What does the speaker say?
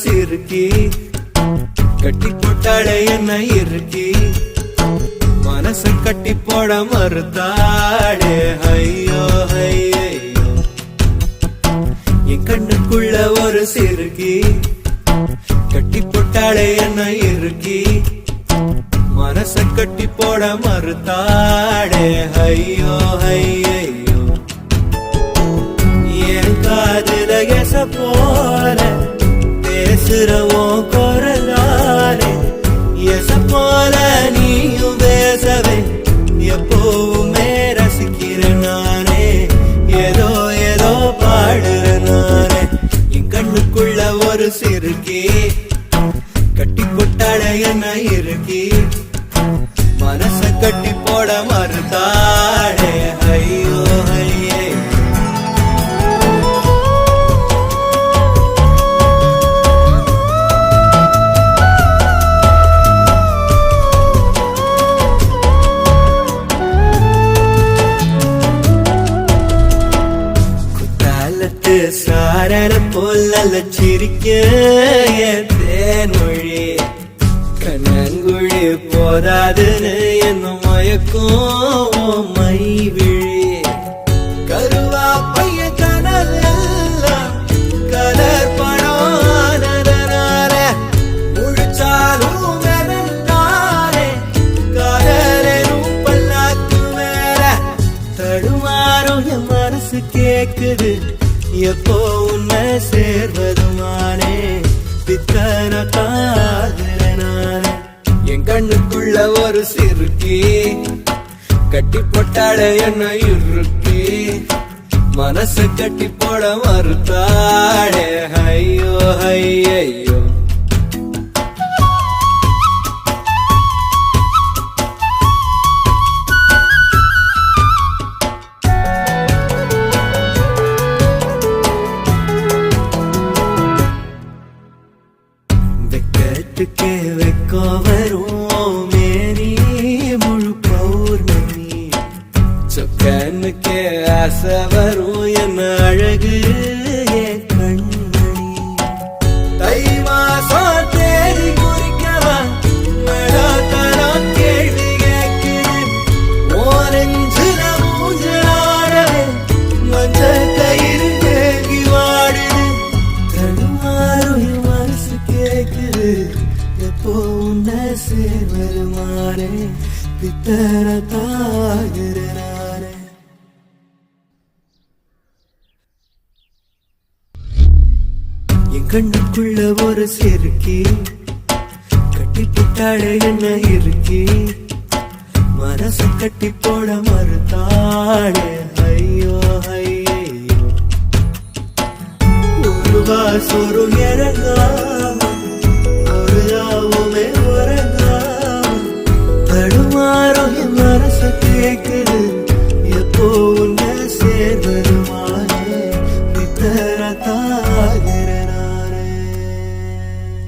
சிறுக்கி கட்டி போட்டாளே என்ன இருக்கி மனச கட்டி போட மறுத்தாளே ஐயோ ஐயோ என் கண்ணுக்குள்ள ஒரு சிறுக்கி கட்டி போட்டாளே என்ன இருக்கி மனச கட்டி போட மறுத்தாளே ஐயோ ஐயோ என் காதுல எச போல பேசுறவோ குரலாலே எச போல நீயும் பேசவே எப்பவுமே ரசிக்கிறேன் நானே ஏதோ ஏதோ பாடுறேன் நானே என் கண்ணுக்குள்ள ஒரு சிறுக்கி கட்டி போட்டாளே என்ன இருக்கி மனச கட்டி போட மறுத்தாளே ஐயோ ஐயே குத்தாலத்து சாரர போல சிரிக்க தேன்மொழி கண்ணங்குழி போதாதுன்னு என்ன மயக்கும் மை விழி கருவா பைய கனலெல்லாம் கலர் பணானதனால முழிச்சாலும் வெனந்தானே காதலும் பல்லாக்கு மேல தடுமாறும் என் மனசு கேக்குது எப்போ உன்னை சேர்வதுமானே பித்தன காதலனானே என் கண்ணுக்குள்ள ஒரு சிறுக்கி கட்டி போட்டாளே என்ன இருக்கி மனச கட்டி போட மறுத்தாளே ஐயோ ஐயோ வெக்கத்துக்கே வெக்கோ வரும் மேனி முழு பௌர்ணமி சொக்கனுக்கே ஆசை வரும் என்ன அழகு என் கண்மணி தை மாசம் தேடி குறிக்கவா மழாத்தரம் கேள்வி கேட்குது ஓரஞ்சுல மூஞ்சலாடவே மஞ்ச கயிறு கேள்வி வாடுது தடுமாறும் மனசு கேக்குது எப்போ உன்னை சேர்வருமானே பித்தர தாகிறனானே என் கண்ணுக்குள்ள ஒரு சிறுக்கி கட்டி போட்டாளே என்ன இருக்கி மனச கட்டி போட மறுத்தாளே ஐயோ ஐயோ ஒரு வாசொரு இறங்காம ஒரு யாவுமே உறங்காம தடுமாறும் என் மனச கேக்கு